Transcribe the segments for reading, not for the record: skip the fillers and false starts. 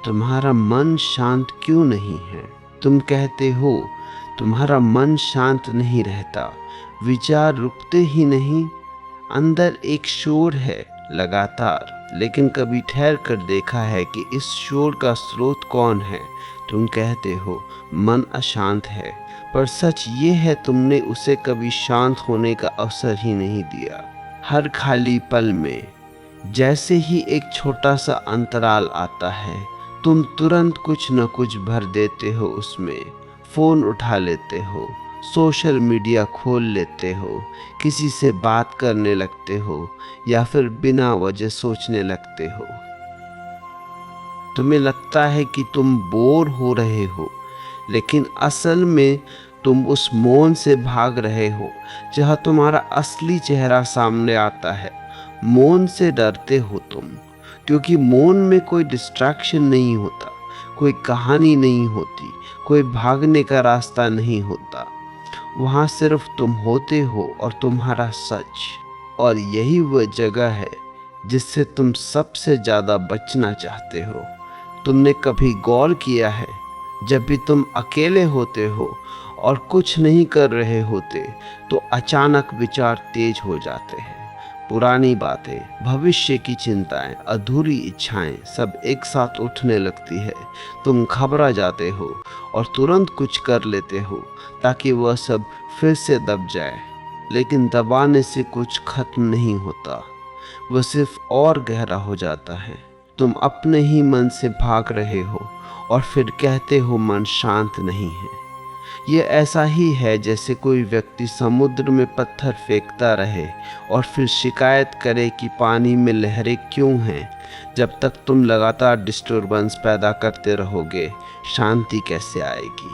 तुम्हारा मन शांत क्यों नहीं है? तुम कहते हो तुम्हारा मन शांत नहीं रहता, विचार रुकते ही नहीं, अंदर एक शोर है लगातार। लेकिन कभी ठहर कर देखा है कि इस शोर का स्रोत कौन है? तुम कहते हो मन अशांत है, पर सच ये है तुमने उसे कभी शांत होने का अवसर ही नहीं दिया। हर खाली पल में जैसे ही एक छोटा सा अंतराल आता है, तुम तुरंत कुछ न कुछ भर देते हो उसमें। फ़ोन उठा लेते हो, सोशल मीडिया खोल लेते हो, किसी से बात करने लगते हो या फिर बिना वजह सोचने लगते हो। तुम्हें लगता है कि तुम बोर हो रहे हो, लेकिन असल में तुम उस मौन से भाग रहे हो जहाँ तुम्हारा असली चेहरा सामने आता है। मौन से डरते हो तुम, क्योंकि मौन में कोई डिस्ट्रैक्शन नहीं होता, कोई कहानी नहीं होती, कोई भागने का रास्ता नहीं होता। वहाँ सिर्फ तुम होते हो और तुम्हारा सच। और यही वह जगह है जिससे तुम सबसे ज़्यादा बचना चाहते हो। तुमने कभी गौर किया है, जब भी तुम अकेले होते हो और कुछ नहीं कर रहे होते, तो अचानक विचार तेज हो जाते हैं। पुरानी बातें, भविष्य की चिंताएं, अधूरी इच्छाएं सब एक साथ उठने लगती है। तुम घबरा जाते हो और तुरंत कुछ कर लेते हो ताकि वह सब फिर से दब जाए। लेकिन दबाने से कुछ खत्म नहीं होता, वह सिर्फ और गहरा हो जाता है। तुम अपने ही मन से भाग रहे हो और फिर कहते हो मन शांत नहीं है। ये ऐसा ही है जैसे कोई व्यक्ति समुद्र में पत्थर फेंकता रहे और फिर शिकायत करे कि पानी में लहरें क्यों हैं। जब तक तुम लगातार डिस्टर्बेंस पैदा करते रहोगे, शांति कैसे आएगी?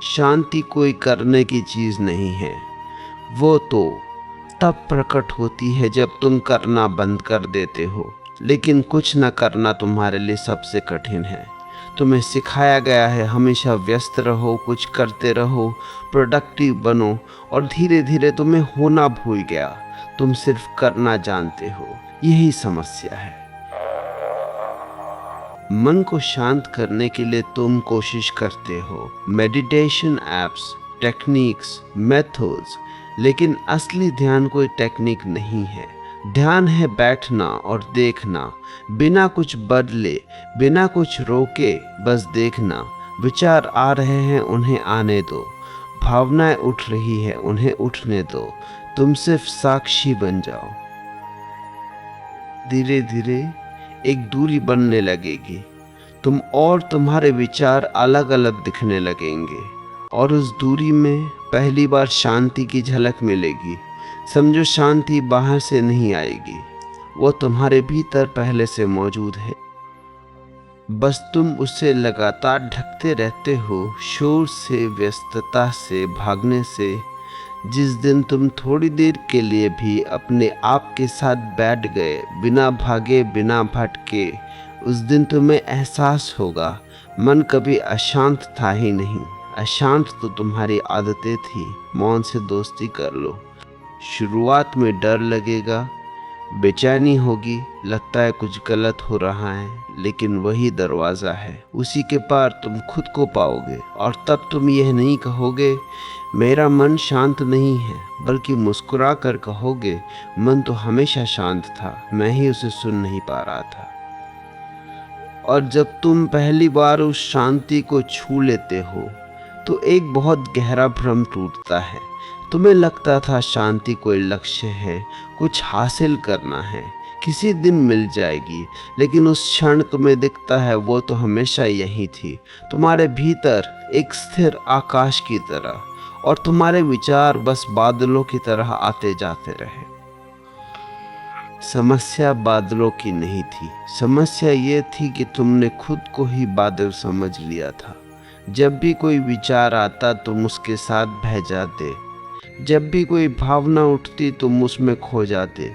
शांति कोई करने की चीज़ नहीं है, वो तो तब प्रकट होती है जब तुम करना बंद कर देते हो। लेकिन कुछ न करना तुम्हारे लिए सबसे कठिन है। तुम्हें सिखाया गया है हमेशा व्यस्त रहो, कुछ करते रहो, प्रोडक्टिव बनो, और धीरे धीरे तुम्हें होना भूल गया। तुम सिर्फ करना जानते हो। यही समस्या है। मन को शांत करने के लिए तुम कोशिश करते हो, मेडिटेशन ऐप्स, टेक्निक्स, मेथड्स, लेकिन असली ध्यान कोई टेक्निक नहीं है। ध्यान है बैठना और देखना, बिना कुछ बदले, बिना कुछ रोके, बस देखना। विचार आ रहे हैं, उन्हें आने दो। भावनाएं उठ रही है, उन्हें उठने दो। तुम सिर्फ साक्षी बन जाओ। धीरे धीरे एक दूरी बनने लगेगी। तुम और तुम्हारे विचार अलग अलग दिखने लगेंगे, और उस दूरी में पहली बार शांति की झलक मिलेगी। समझो, शांति बाहर से नहीं आएगी, वो तुम्हारे भीतर पहले से मौजूद है। बस तुम उसे लगातार ढकते रहते हो, शोर से, व्यस्तता से, भागने से। जिस दिन तुम थोड़ी देर के लिए भी अपने आप के साथ बैठ गए, बिना भागे, बिना भटके, उस दिन तुम्हें एहसास होगा मन कभी अशांत था ही नहीं। अशांत तो तुम्हारी आदतें थी। मौन से दोस्ती कर लो। शुरुआत में डर लगेगा, बेचैनी होगी, लगता है कुछ गलत हो रहा है, लेकिन वही दरवाज़ा है। उसी के पार तुम खुद को पाओगे, और तब तुम यह नहीं कहोगे मेरा मन शांत नहीं है, बल्कि मुस्कुरा कर कहोगे मन तो हमेशा शांत था, मैं ही उसे सुन नहीं पा रहा था। और जब तुम पहली बार उस शांति को छू लेते हो, तो एक बहुत गहरा भ्रम टूटता है। तुम्हें लगता था शांति कोई लक्ष्य है, कुछ हासिल करना है, किसी दिन मिल जाएगी। लेकिन उस क्षण तुम्हें दिखता है वो तो हमेशा यही थी, तुम्हारे भीतर एक स्थिर आकाश की तरह, और तुम्हारे विचार बस बादलों की तरह आते जाते रहे। समस्या बादलों की नहीं थी, समस्या ये थी कि तुमने खुद को ही बादल समझ लिया था। जब भी कोई विचार आता तुम उसके साथ बह जाते, जब भी कोई भावना उठती तुम उसमें खो जाते।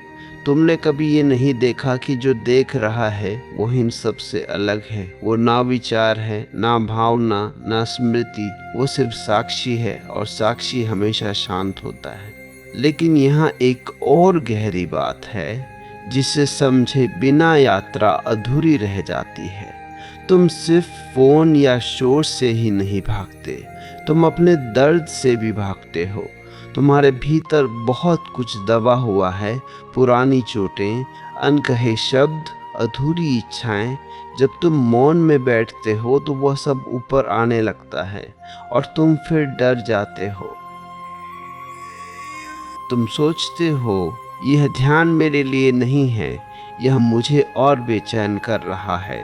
तुमने कभी ये नहीं देखा कि जो देख रहा है वो इन सबसे अलग है। वो ना विचार है, ना भावना, ना स्मृति, वो सिर्फ साक्षी है, और साक्षी हमेशा शांत होता है। लेकिन यहाँ एक और गहरी बात है जिसे समझे बिना यात्रा अधूरी रह जाती है। तुम सिर्फ फोन या शोर से ही नहीं भागते, तुम अपने दर्द से भी भागते हो। तुम्हारे भीतर बहुत कुछ दबा हुआ है, पुरानी चोटें, अनकहे शब्द, अधूरी इच्छाएं। जब तुम मौन में बैठते हो तो वह सब ऊपर आने लगता है और तुम फिर डर जाते हो। तुम सोचते हो यह ध्यान मेरे लिए नहीं है, यह मुझे और बेचैन कर रहा है।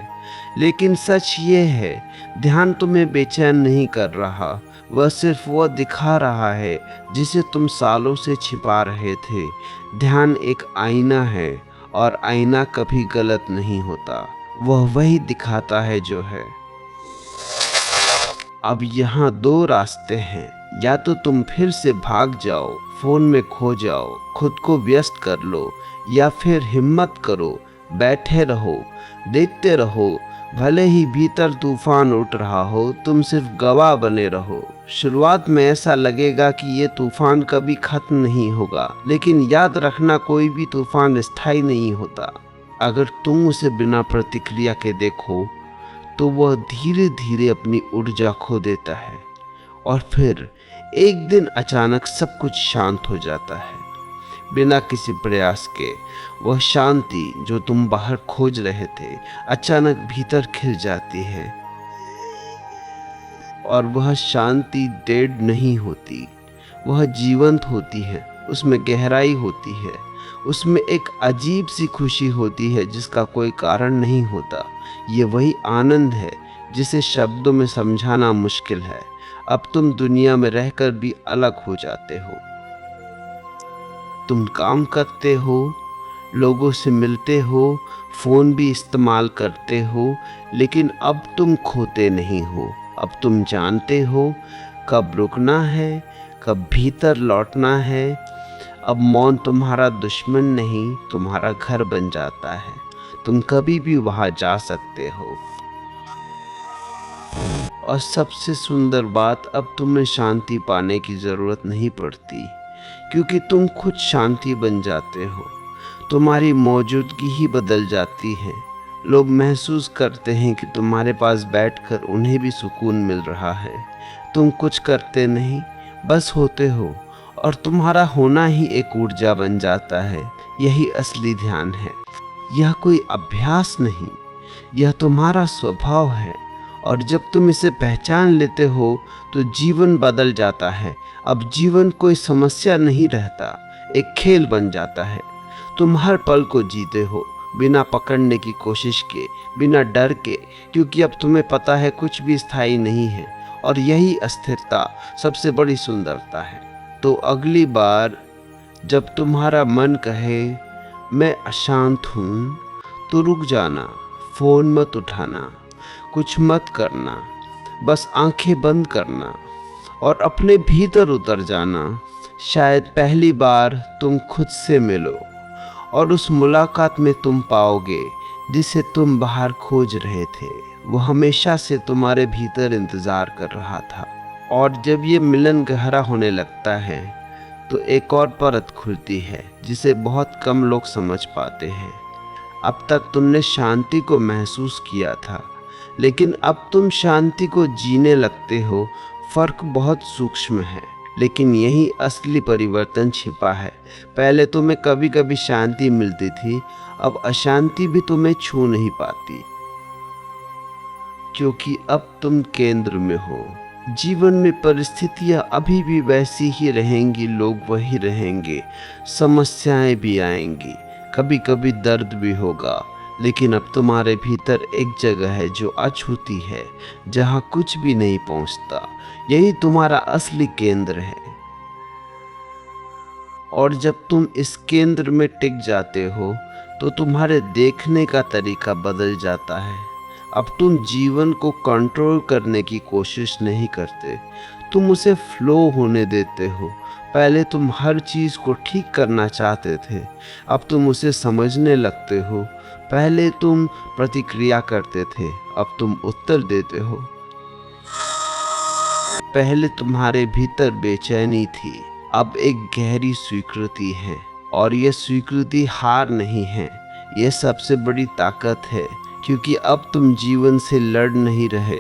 लेकिन सच ये है, ध्यान तुम्हें बेचैन नहीं कर रहा, वह सिर्फ वह दिखा रहा है जिसे तुम सालों से छिपा रहे थे। ध्यान एक आईना है और आईना कभी गलत नहीं होता, वह वही दिखाता है जो है। अब यहाँ दो रास्ते हैं, या तो तुम फिर से भाग जाओ, फोन में खो जाओ, खुद को व्यस्त कर लो, या फिर हिम्मत करो, बैठे रहो, देखते रहो। भले ही भीतर तूफान उठ रहा हो, तुम सिर्फ गवाह बने रहो। शुरुआत में ऐसा लगेगा कि ये तूफान कभी खत्म नहीं होगा, लेकिन याद रखना कोई भी तूफान स्थायी नहीं होता। अगर तुम उसे बिना प्रतिक्रिया के देखो तो वह धीरे धीरे अपनी ऊर्जा खो देता है और फिर एक दिन अचानक सब कुछ शांत हो जाता है। बिना किसी प्रयास के वह शांति जो तुम बाहर खोज रहे थे अचानक भीतर खिल जाती है। और वह शांति डेड नहीं होती, वह जीवंत होती है। उसमें गहराई होती है, उसमें एक अजीब सी खुशी होती है जिसका कोई कारण नहीं होता। ये वही आनंद है जिसे शब्दों में समझाना मुश्किल है। अब तुम दुनिया में रहकर भी अलग हो जाते हो। तुम काम करते हो, लोगों से मिलते हो, फोन भी इस्तेमाल करते हो, लेकिन अब तुम खोते नहीं हो। अब तुम जानते हो कब रुकना है, कब भीतर लौटना है। अब मौन तुम्हारा दुश्मन नहीं, तुम्हारा घर बन जाता है। तुम कभी भी वहां जा सकते हो। और सबसे सुंदर बात, अब तुम्हें शांति पाने की जरूरत नहीं पड़ती, क्योंकि तुम खुद शांति बन जाते हो। तुम्हारी मौजूदगी ही बदल जाती है। लोग महसूस करते हैं कि तुम्हारे पास बैठकर उन्हें भी सुकून मिल रहा है। तुम कुछ करते नहीं, बस होते हो, और तुम्हारा होना ही एक ऊर्जा बन जाता है। यही असली ध्यान है। यह कोई अभ्यास नहीं, यह तुम्हारा स्वभाव है। और जब तुम इसे पहचान लेते हो तो जीवन बदल जाता है। अब जीवन कोई समस्या नहीं रहता, एक खेल बन जाता है। तुम हर पल को जीते हो, बिना पकड़ने की कोशिश के, बिना डर के, क्योंकि अब तुम्हें पता है कुछ भी स्थायी नहीं है। और यही अस्थिरता सबसे बड़ी सुंदरता है। तो अगली बार जब तुम्हारा मन कहे मैं अशांत हूँ, तो रुक जाना, फोन मत उठाना, कुछ मत करना, बस आंखें बंद करना और अपने भीतर उतर जाना। शायद पहली बार तुम खुद से मिलो और उस मुलाकात में तुम पाओगे जिसे तुम बाहर खोज रहे थे। वो हमेशा से तुम्हारे भीतर इंतजार कर रहा था। और जब ये मिलन गहरा होने लगता है तो एक और परत खुलती है जिसे बहुत कम लोग समझ पाते हैं। अब तक तुमने शांति को महसूस किया था, लेकिन अब तुम शांति को जीने लगते हो। फर्क बहुत सूक्ष्म है, लेकिन यही असली परिवर्तन छिपा है। पहले तुम्हें कभी कभी शांति मिलती थी, अब अशांति भी तुम्हें छू नहीं पाती, क्योंकि अब तुम केंद्र में हो। जीवन में परिस्थितियां अभी भी वैसी ही रहेंगी, लोग वही रहेंगे, समस्याएं भी आएंगी, कभी कभी दर्द भी होगा, लेकिन अब तुम्हारे भीतर एक जगह है जो अछूती है, जहां कुछ भी नहीं पहुंचता। यही तुम्हारा असली केंद्र है। और जब तुम इस केंद्र में टिक जाते हो तो तुम्हारे देखने का तरीका बदल जाता है। अब तुम जीवन को कंट्रोल करने की कोशिश नहीं करते, तुम उसे फ्लो होने देते हो। पहले तुम हर चीज को ठीक करना चाहते थे, अब तुम उसे समझने लगते हो। पहले तुम प्रतिक्रिया करते थे, अब तुम उत्तर देते हो। पहले तुम्हारे भीतर बेचैनी थी, अब एक गहरी स्वीकृति है। और ये स्वीकृति हार नहीं है, ये सबसे बड़ी ताकत है, क्योंकि अब तुम जीवन से लड़ नहीं रहे,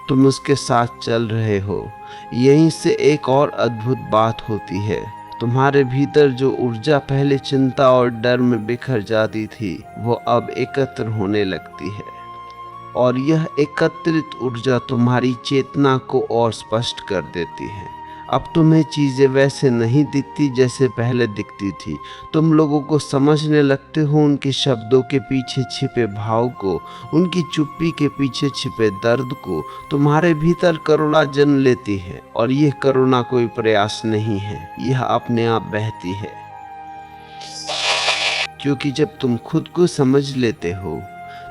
तुम उसके साथ चल रहे हो। यहीं से एक और अद्भुत बात होती है, तुम्हारे भीतर जो ऊर्जा पहले चिंता और डर में बिखर जाती थी, वो अब एकत्र होने लगती है। और यह एकत्रित ऊर्जा तुम्हारी चेतना को और स्पष्ट कर देती है। अब तुम्हें चीजें वैसे नहीं दिखती जैसे पहले दिखती थी। तुम लोगों को समझने लगते हो, उनके शब्दों के पीछे छिपे भाव को, उनकी चुप्पी के पीछे छिपे दर्द को। तुम्हारे भीतर करुणा जन्म लेती है, और यह करुणा कोई प्रयास नहीं है, यह अपने आप बहती है। क्योंकि जब तुम खुद को समझ लेते हो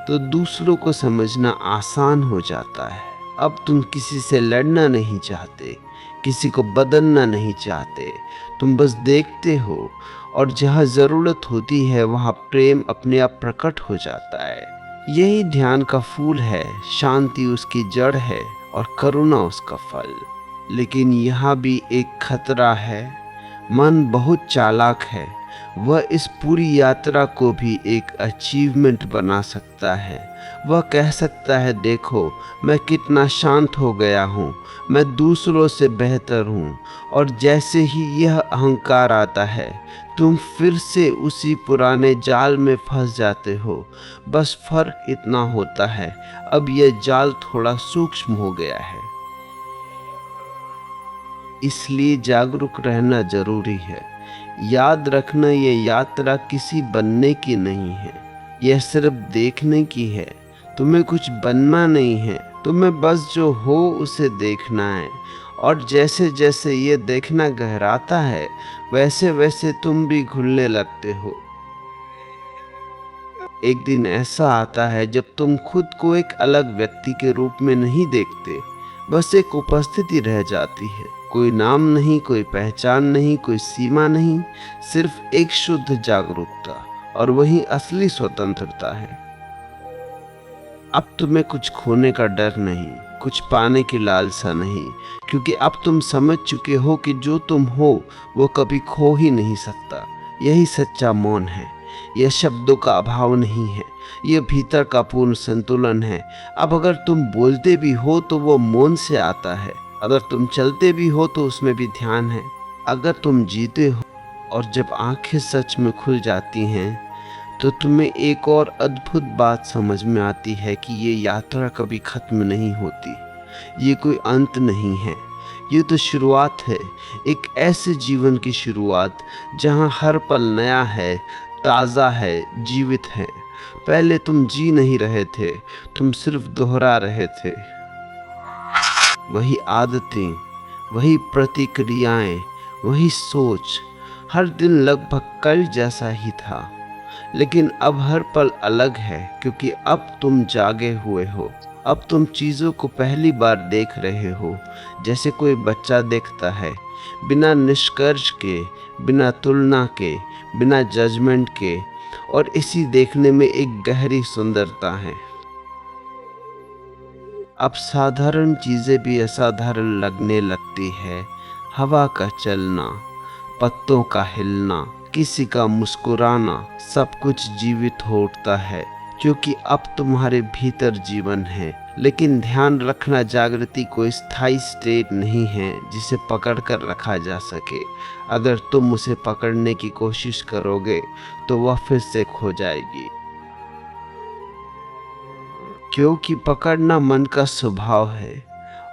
तो दूसरों को समझना आसान हो जाता है। अब तुम किसी से लड़ना नहीं चाहते, किसी को बदलना नहीं चाहते, तुम बस देखते हो, और जहाँ ज़रूरत होती है वहाँ प्रेम अपने आप प्रकट हो जाता है। यही ध्यान का फूल है, शांति उसकी जड़ है और करुणा उसका फल। लेकिन यहाँ भी एक खतरा है। मन बहुत चालाक है, वह इस पूरी यात्रा को भी एक अचीवमेंट बना सकता है। वह कह सकता है, देखो मैं कितना शांत हो गया हूँ, मैं दूसरों से बेहतर हूँ। और जैसे ही यह अहंकार आता है, तुम फिर से उसी पुराने जाल में फंस जाते हो। बस फर्क इतना होता है, अब यह जाल थोड़ा सूक्ष्म हो गया है। इसलिए जागरूक रहना जरूरी है। याद रखना, ये यात्रा किसी बनने की नहीं है, यह सिर्फ देखने की है। तुम्हें कुछ बनना नहीं है, तुम्हें बस जो हो उसे देखना है। और जैसे जैसे ये देखना गहराता है, वैसे वैसे तुम भी घुलने लगते हो। एक दिन ऐसा आता है जब तुम खुद को एक अलग व्यक्ति के रूप में नहीं देखते, बस एक उपस्थिति रह जाती है। कोई नाम नहीं, कोई पहचान नहीं, कोई सीमा नहीं, सिर्फ एक शुद्ध जागरूकता। और वही असली स्वतंत्रता है। अब तुम्हें कुछ खोने का डर नहीं, कुछ पाने की लालसा नहीं, क्योंकि अब तुम समझ चुके हो कि जो तुम हो वो कभी खो ही नहीं सकता। यही सच्चा मौन है। यह शब्दों का अभाव नहीं है, यह भीतर का पूर्ण संतुलन है। अब अगर तुम बोलते भी हो तो वो मौन से आता है, अगर तुम चलते भी हो तो उसमें भी ध्यान है। अगर तुम जीते हो और जब आंखें सच में खुल जाती हैं, तो तुम्हें एक और अद्भुत बात समझ में आती है कि ये यात्रा कभी खत्म नहीं होती। ये कोई अंत नहीं है, ये तो शुरुआत है। एक ऐसे जीवन की शुरुआत जहाँ हर पल नया है, ताज़ा है, जीवित है। पहले तुम जी नहीं रहे थे, तुम सिर्फ दोहरा रहे थे। वही आदतें, वही प्रतिक्रियाएं, वही सोच। हर दिन लगभग कल जैसा ही था, लेकिन अब हर पल अलग है, क्योंकि अब तुम जागे हुए हो। अब तुम चीज़ों को पहली बार देख रहे हो, जैसे कोई बच्चा देखता है, बिना निष्कर्ष के, बिना तुलना के, बिना जजमेंट के। और इसी देखने में एक गहरी सुंदरता है। अब साधारण चीजें भी असाधारण लगने लगती है। हवा का चलना, पत्तों का हिलना, किसी का मुस्कुराना, सब कुछ जीवित हो उठता है, क्योंकि अब तुम्हारे भीतर जीवन है। लेकिन ध्यान रखना, जागृति कोई स्थायी स्टेट नहीं है जिसे पकड़ कर रखा जा सके। अगर तुम उसे पकड़ने की कोशिश करोगे तो वह फिर से खो जाएगी, क्योंकि पकड़ना मन का स्वभाव है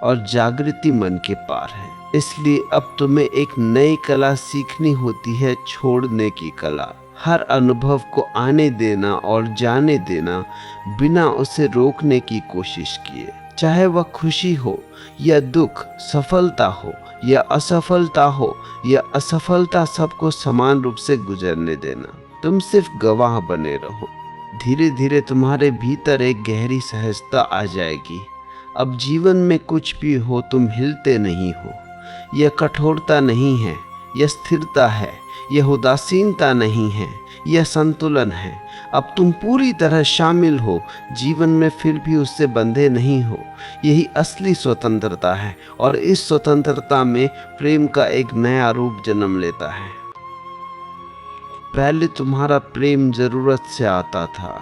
और जागृति मन के पार है। इसलिए अब तुम्हें एक नई कला सीखनी होती है, छोड़ने की कला। हर अनुभव को आने देना और जाने देना, बिना उसे रोकने की कोशिश किए। चाहे वह खुशी हो या दुख, सफलता हो या असफलता हो या असफलता, सबको समान रूप से गुजरने देना। तुम सिर्फ गवाह बने रहो। धीरे धीरे तुम्हारे भीतर एक गहरी सहजता आ जाएगी। अब जीवन में कुछ भी हो, तुम हिलते नहीं हो। यह कठोरता नहीं है, यह स्थिरता है। यह उदासीनता नहीं है, यह संतुलन है। अब तुम पूरी तरह शामिल हो जीवन में, फिर भी उससे बंधे नहीं हो। यही असली स्वतंत्रता है, और इस स्वतंत्रता में प्रेम का एक नया रूप जन्म लेता है। पहले तुम्हारा प्रेम जरूरत से आता था।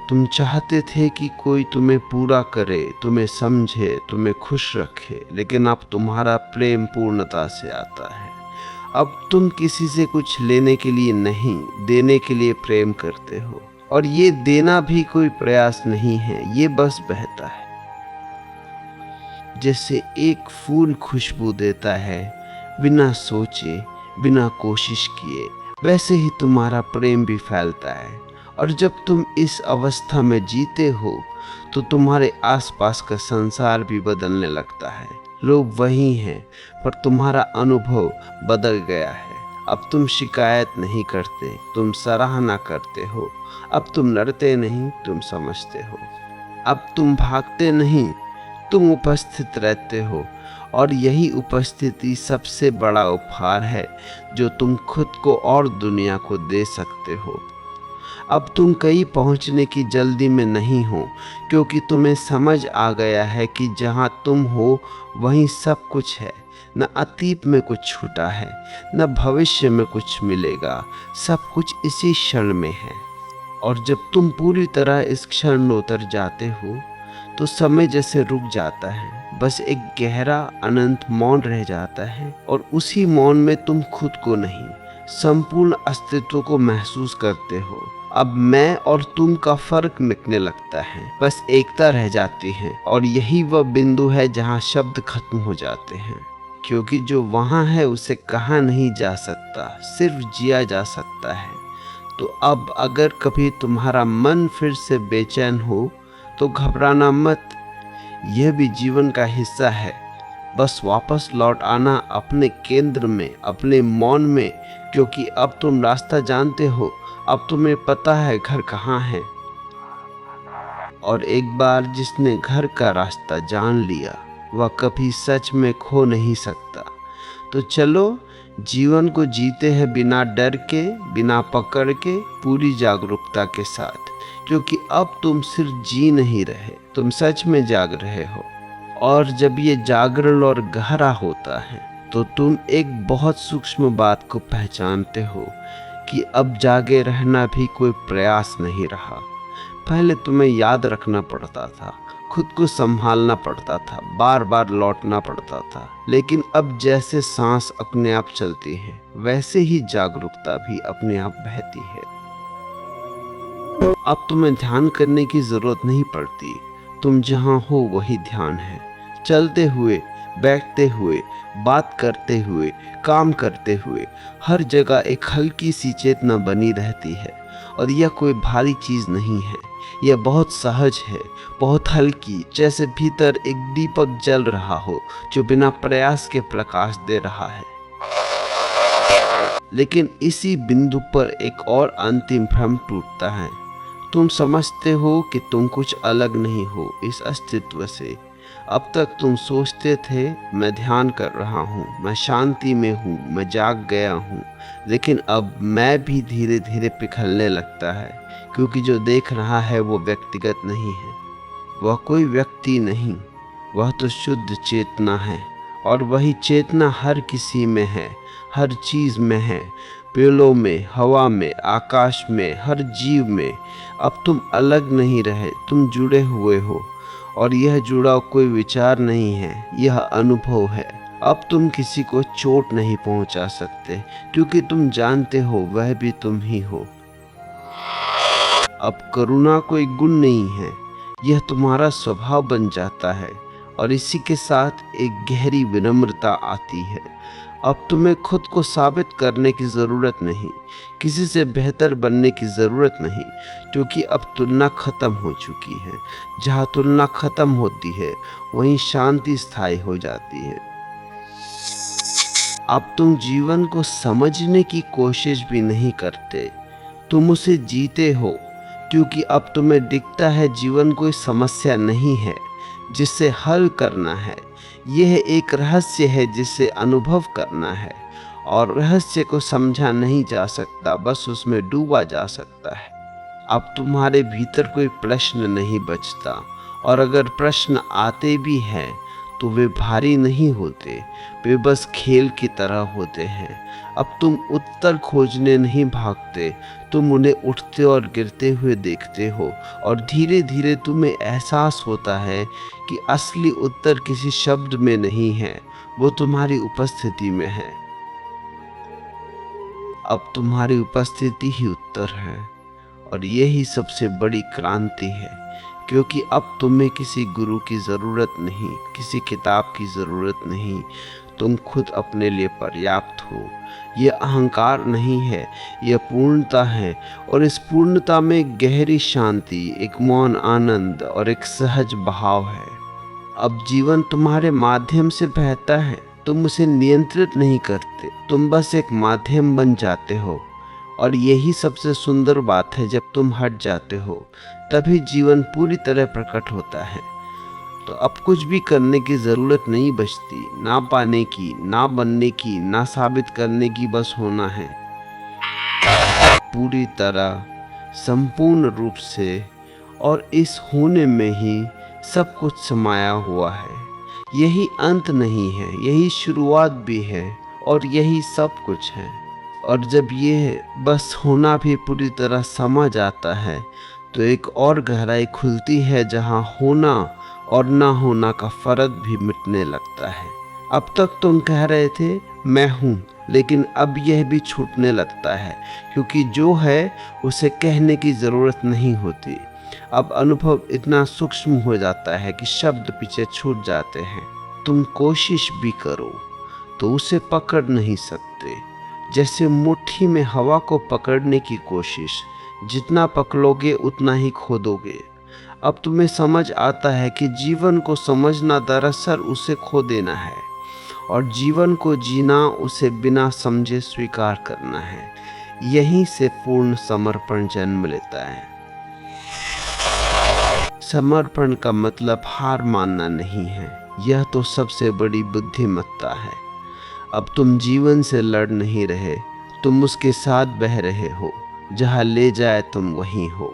तुम चाहते थे कि कोई तुम्हें पूरा करे, तुम्हें समझे, तुम्हें खुश रखे। लेकिन अब तुम्हारा प्रेम पूर्णता से आता है। अब तुम किसी से कुछ लेने के लिए नहीं, देने के लिए प्रेम करते हो। और ये देना भी कोई प्रयास नहीं है, ये बस बहता है। जैसे एक फूल खुशबू देता है बिना सोचे, बिना कोशिश किए, वैसे ही तुम्हारा प्रेम भी फैलता है। और जब तुम इस अवस्था में जीते हो तो तुम्हारे आसपास का संसार भी बदलने लगता है। लोग वही हैं, पर तुम्हारा अनुभव बदल गया है। अब तुम शिकायत नहीं करते, तुम सराहना करते हो। अब तुम लड़ते नहीं, तुम समझते हो। अब तुम भागते नहीं, तुम उपस्थित रहते हो। और यही उपस्थिति सबसे बड़ा उपहार है जो तुम खुद को और दुनिया को दे सकते हो। अब तुम कहीं पहुंचने की जल्दी में नहीं हो, क्योंकि तुम्हें समझ आ गया है कि जहां तुम हो वहीं सब कुछ है। न अतीत में कुछ छूटा है, न भविष्य में कुछ मिलेगा। सब कुछ इसी क्षण में है। और जब तुम पूरी तरह इस क्षण में उतर जाते हो तो समय जैसे रुक जाता है। बस एक गहरा अनंत मौन रह जाता है। और उसी मौन में तुम खुद को नहीं, संपूर्ण अस्तित्व को महसूस करते हो। अब मैं और तुम का फर्क मिटने लगता है, बस एकता रह जाती है। और यही वह बिंदु है जहाँ शब्द खत्म हो जाते हैं, क्योंकि जो वहाँ है उसे कहा नहीं जा सकता, सिर्फ जिया जा सकता है। तो अब अगर कभी तुम्हारा मन फिर से बेचैन हो तो घबराना मत, यह भी जीवन का हिस्सा है। बस वापस लौट आना अपने केंद्र में, अपने मौन में, क्योंकि अब तुम रास्ता जानते हो। अब तुम्हें पता है घर कहाँ है। और एक बार जिसने घर का रास्ता जान लिया वह कभी सच में खो नहीं सकता। तो चलो जीवन को जीते हैं बिना डर के, बिना पकड़ के, पूरी जागरूकता के साथ। क्योंकि अब तुम सिर्फ जी नहीं रहे, तुम सच में जाग रहे हो। और जब ये जागरण और गहरा होता है तो तुम एक बहुत सूक्ष्म बात को पहचानते हो कि अब जागे रहना भी कोई प्रयास नहीं रहा। पहले तुम्हें याद रखना पड़ता था, खुद को संभालना पड़ता था, बार बार लौटना पड़ता था। लेकिन अब जैसे सांस अपने आप चलती है, वैसे ही जागरूकता भी अपने आप बहती है। अब तुम्हें ध्यान करने की जरूरत नहीं पड़ती। तुम जहां हो वही ध्यान है। चलते हुए, बैठते हुए, बात करते हुए, काम करते हुए, हर जगह एक हल्की सी चेतना बनी रहती है। और यह कोई भारी चीज नहीं है, यह बहुत सहज है, बहुत हल्की, जैसे भीतर एक दीपक जल रहा हो जो बिना प्रयास के प्रकाश दे रहा है। लेकिन इसी बिंदु पर एक और अंतिम भ्रम टूटता है। तुम समझते हो कि तुम कुछ अलग नहीं हो इस अस्तित्व से। अब तक तुम सोचते थे मैं ध्यान कर रहा हूँ, मैं शांति में हूँ, मैं जाग गया हूँ। लेकिन अब मैं भी धीरे धीरे पिघलने लगता है, क्योंकि जो देख रहा है वो व्यक्तिगत नहीं है, वह कोई व्यक्ति नहीं, वह तो शुद्ध चेतना है। और वही चेतना हर किसी में है, हर चीज में है, पेड़ों में, हवा में, आकाश में, हर जीव में। अब तुम अलग नहीं रहे, तुम जुड़े हुए हो। और यह जुड़ाव कोई विचार नहीं है, यह अनुभव है। अब तुम किसी को चोट नहीं पहुंचा सकते, क्योंकि तुम जानते हो वह भी तुम ही हो। अब करुणा कोई गुण नहीं है, यह तुम्हारा स्वभाव बन जाता है। और इसी के साथ एक गहरी विनम्रता आती है। अब तुम्हें खुद को साबित करने की जरूरत नहीं, किसी से बेहतर बनने की जरूरत नहीं, क्योंकि अब तुलना खत्म हो चुकी है। जहाँ तुलना खत्म होती है वहीं शांति स्थायी हो जाती है। अब तुम जीवन को समझने की कोशिश भी नहीं करते, तुम उसे जीते हो। क्योंकि अब तुम्हें दिखता है जीवन कोई समस्या नहीं है जिसे हल करना है, यह एक रहस्य है जिसे अनुभव करना है। और रहस्य को समझा नहीं जा सकता, बस उसमें डूबा जा सकता है। अब तुम्हारे भीतर कोई प्रश्न नहीं बचता। और अगर प्रश्न आते भी हैं तो वे भारी नहीं होते, वे बस खेल की तरह होते हैं। अब तुम उत्तर खोजने नहीं भागते, तुम उन्हें उठते और गिरते हुए देखते हो, और धीरे धीरे तुम्हें एहसास होता है कि असली उत्तर किसी शब्द में नहीं है, वो तुम्हारी उपस्थिति में है। अब तुम्हारी उपस्थिति ही उत्तर है, और यही सबसे बड़ी क्रांति है, क्योंकि अब तुम्हें किसी गुरु की ज़रूरत नहीं, किसी किताब की ज़रूरत नहीं, तुम खुद अपने लिए पर्याप्त हो। यह अहंकार नहीं है, यह पूर्णता है, और इस पूर्णता में एक गहरी शांति, एक मौन आनंद और एक सहज भाव है। अब जीवन तुम्हारे माध्यम से बहता है, तुम उसे नियंत्रित नहीं करते, तुम बस एक माध्यम बन जाते हो। और यही सबसे सुंदर बात है, जब तुम हट जाते हो तभी जीवन पूरी तरह प्रकट होता है। तो अब कुछ भी करने की जरूरत नहीं बचती, ना पाने की, ना बनने की, ना साबित करने की, बस होना है पूरी तरह, संपूर्ण रूप से। और इस होने में ही सब कुछ समाया हुआ है। यही अंत नहीं है, यही शुरुआत भी है, और यही सब कुछ है। और जब ये बस होना भी पूरी तरह समा जाता है, तो एक और गहराई खुलती है, जहाँ होना और ना होना का फर्क भी मिटने लगता है। अब तक तुम कह रहे थे मैं हूँ, लेकिन अब यह भी छूटने लगता है, क्योंकि जो है उसे कहने की ज़रूरत नहीं होती। अब अनुभव इतना सूक्ष्म हो जाता है कि शब्द पीछे छूट जाते हैं। तुम कोशिश भी करो तो उसे पकड़ नहीं सकते। जैसे मुट्ठी में हवा को पकड़ने की कोशिश, जितना पकड़ोगे उतना ही खोदोगे। अब तुम्हें समझ आता है कि जीवन को समझना दरअसल उसे खो देना है, और जीवन को जीना उसे बिना समझे स्वीकार करना है। यहीं से पूर्ण समर्पण जन्म लेता है। समर्पण का मतलब हार मानना नहीं है, यह तो सबसे बड़ी बुद्धिमत्ता है। अब तुम जीवन से लड़ नहीं रहे, तुम उसके साथ बह रहे हो, जहाँ ले जाए तुम वहीं हो।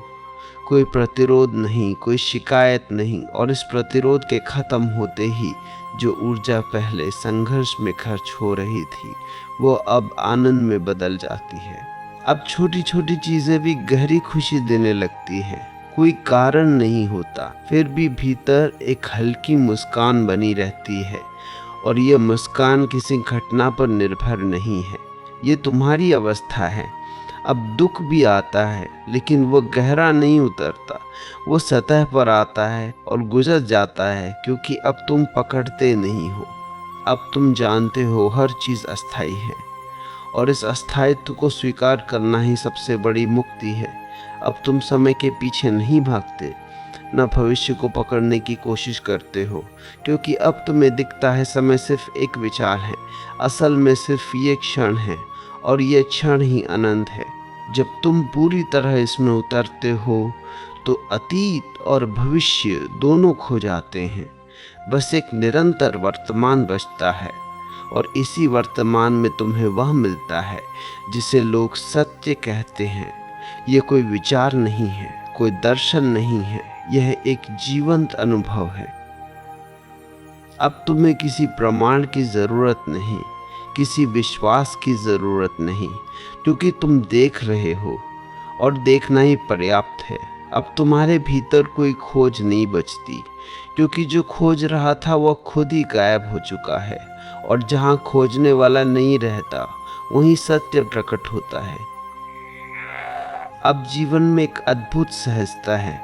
कोई प्रतिरोध नहीं, कोई शिकायत नहीं, और इस प्रतिरोध के खत्म होते ही जो ऊर्जा पहले संघर्ष में खर्च हो रही थी, वो अब आनंद में बदल जाती है। अब छोटी छोटी चीजें भी गहरी खुशी देने लगती हैं। कोई कारण नहीं होता, फिर भी भीतर एक हल्की मुस्कान बनी रहती है, और ये मुस्कान किसी घटना पर निर्भर नहीं है, ये तुम्हारी अवस्था है। अब दुख भी आता है, लेकिन वो गहरा नहीं उतरता, वो सतह पर आता है और गुजर जाता है, क्योंकि अब तुम पकड़ते नहीं हो। अब तुम जानते हो हर चीज़ अस्थाई है, और इस अस्थायित्व को स्वीकार करना ही सबसे बड़ी मुक्ति है। अब तुम समय के पीछे नहीं भागते, न भविष्य को पकड़ने की कोशिश करते हो, क्योंकि अब तुम्हें दिखता है समय सिर्फ एक विचार है, असल में सिर्फ ये क्षण है, और ये क्षण ही अनंत है। जब तुम पूरी तरह इसमें उतरते हो, तो अतीत और भविष्य दोनों खो जाते हैं, बस एक निरंतर वर्तमान बचता है। और इसी वर्तमान में तुम्हें वह मिलता है जिसे लोग सत्य कहते हैं। ये कोई विचार नहीं है, कोई दर्शन नहीं है, यह एक जीवंत अनुभव है। अब तुम्हें किसी प्रमाण की जरूरत नहीं, किसी विश्वास की जरूरत नहीं, क्योंकि तुम देख रहे हो, और देखना ही पर्याप्त है। अब तुम्हारे भीतर कोई खोज नहीं बचती, क्योंकि जो खोज रहा था वह खुद ही गायब हो चुका है, और जहाँ खोजने वाला नहीं रहता, वहीं सत्य प्रकट होता है। अब जीवन में एक अद्भुत सहजता है।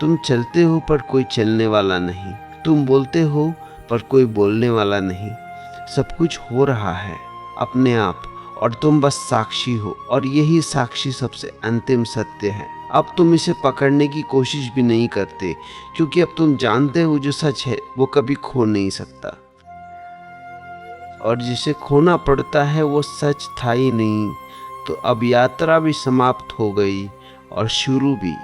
तुम चलते हो पर कोई चलने वाला नहीं, तुम बोलते हो पर कोई बोलने वाला नहीं। सब कुछ हो रहा है अपने आप, और तुम बस साक्षी हो, और यही साक्षी सबसे अंतिम सत्य है। अब तुम इसे पकड़ने की कोशिश भी नहीं करते, क्योंकि अब तुम जानते हो जो सच है वो कभी खो नहीं सकता, और जिसे खोना पड़ता है वो सच था ही नहीं। तो अब यात्रा भी समाप्त हो गई, और शुरू भी,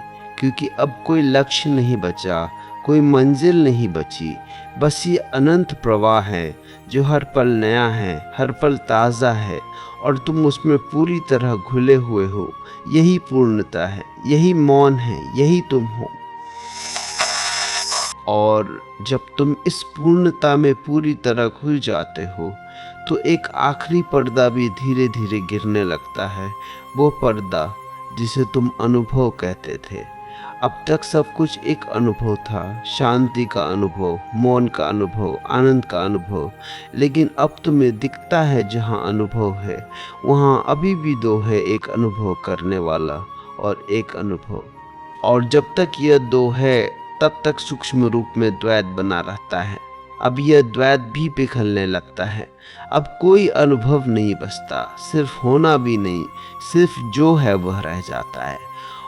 क्योंकि अब कोई लक्ष्य नहीं बचा, कोई मंजिल नहीं बची, बस ये अनंत प्रवाह है जो हर पल नया है, हर पल ताज़ा है, और तुम उसमें पूरी तरह घुले हुए हो। यही पूर्णता है, यही मौन है, यही तुम हो। और जब तुम इस पूर्णता में पूरी तरह खुल जाते हो तो एक आखिरी पर्दा भी धीरे धीरे गिरने लगता है, वो पर्दा जिसे तुम अनुभव कहते थे। अब तक सब कुछ एक अनुभव था, शांति का अनुभव, मौन का अनुभव, आनंद का अनुभव। लेकिन अब तुम्हें दिखता है जहाँ अनुभव है वहाँ अभी भी दो है, एक अनुभव करने वाला और एक अनुभव। और जब तक यह दो है तब तक सूक्ष्म रूप में द्वैत बना रहता है। अब यह द्वैत भी पिघलने लगता है। अब कोई अनुभव नहीं बचता, सिर्फ होना भी नहीं, सिर्फ जो है वह रह जाता है।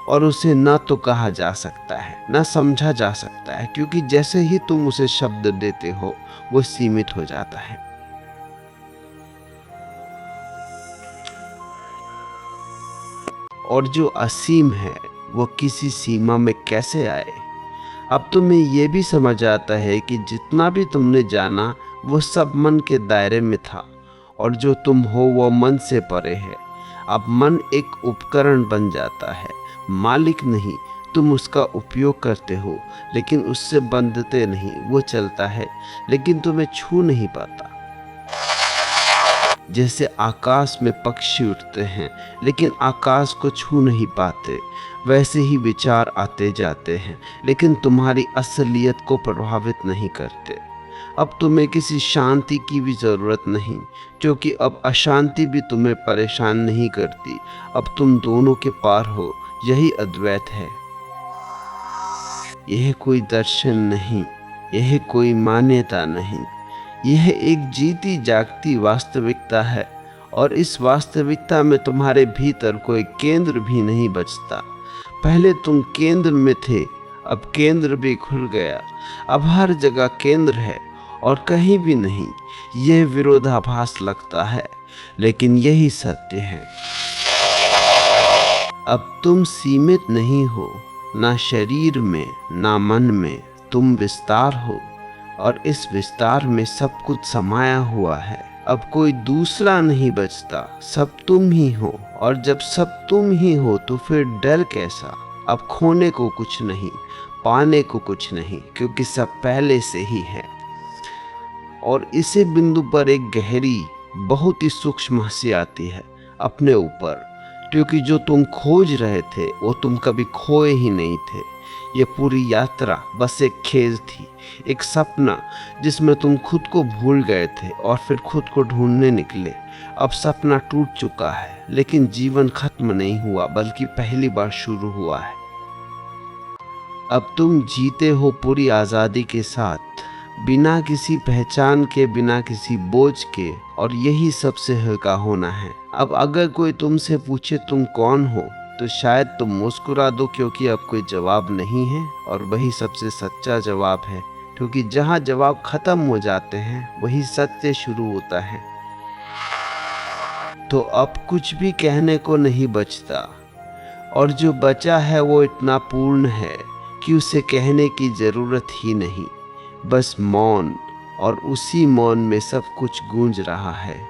और उसे न तो कहा जा सकता है न समझा जा सकता है, क्योंकि जैसे ही तुम उसे शब्द देते हो वो सीमित हो जाता है। और जो असीम है वो किसी सीमा में कैसे आए। अब तुम्हें यह भी समझ आता है कि जितना भी तुमने जाना वो सब मन के दायरे में था, और जो तुम हो वो मन से परे है। अब मन एक उपकरण बन जाता है, मालिक नहीं। तुम उसका उपयोग करते हो लेकिन उससे बंधते नहीं। वो चलता है लेकिन तुम्हें छू नहीं पाता। जैसे आकाश में पक्षी उड़ते हैं लेकिन आकाश को छू नहीं पाते, वैसे ही विचार आते जाते हैं लेकिन तुम्हारी असलियत को प्रभावित नहीं करते। अब तुम्हें किसी शांति की भी जरूरत नहीं, क्योंकि अब अशांति भी तुम्हें परेशान नहीं करती। अब तुम दोनों के पार हो, यही अद्वैत है। यह कोई दर्शन नहीं, यह कोई मान्यता नहीं, यह एक जीती जागती वास्तविकता है। और इस वास्तविकता में तुम्हारे भीतर कोई केंद्र भी नहीं बचता। पहले तुम केंद्र में थे, अब केंद्र भी खुल गया। अब हर जगह केंद्र है और कहीं भी नहीं। यह विरोधाभास लगता है लेकिन यही सत्य है। अब तुम सीमित नहीं हो, ना शरीर में ना मन में। तुम विस्तार हो और इस विस्तार में सब कुछ समाया हुआ है। अब कोई दूसरा नहीं बचता, सब तुम ही हो। और जब सब तुम ही हो तो फिर डर कैसा। अब खोने को कुछ नहीं, पाने को कुछ नहीं, क्योंकि सब पहले से ही है। और इसी बिंदु पर एक गहरी, बहुत ही सूक्ष्म हंसी आती है अपने ऊपर, क्योंकि जो तुम खोज रहे थे वो तुम कभी खोए ही नहीं थे। ये पूरी यात्रा बस एक खेज थी, एक सपना जिसमें तुम खुद को भूल गए थे और फिर खुद को ढूंढने निकले। अब सपना टूट चुका है लेकिन जीवन खत्म नहीं हुआ, बल्कि पहली बार शुरू हुआ है। अब तुम जीते हो पूरी आज़ादी के साथ, बिना किसी पहचान के, बिना किसी बोझ के। और यही सबसे हल्का होना है। अब अगर कोई तुमसे पूछे तुम कौन हो तो शायद तुम मुस्कुरा दो, क्योंकि अब कोई जवाब नहीं है। और वही सबसे सच्चा जवाब है, क्योंकि जहाँ जवाब खत्म हो जाते हैं वही सत्य शुरू होता है। तो अब कुछ भी कहने को नहीं बचता, और जो बचा है वो इतना पूर्ण है कि उसे कहने की जरूरत ही नहीं। बस मौन, और उसी मौन में सब कुछ गूंज रहा है।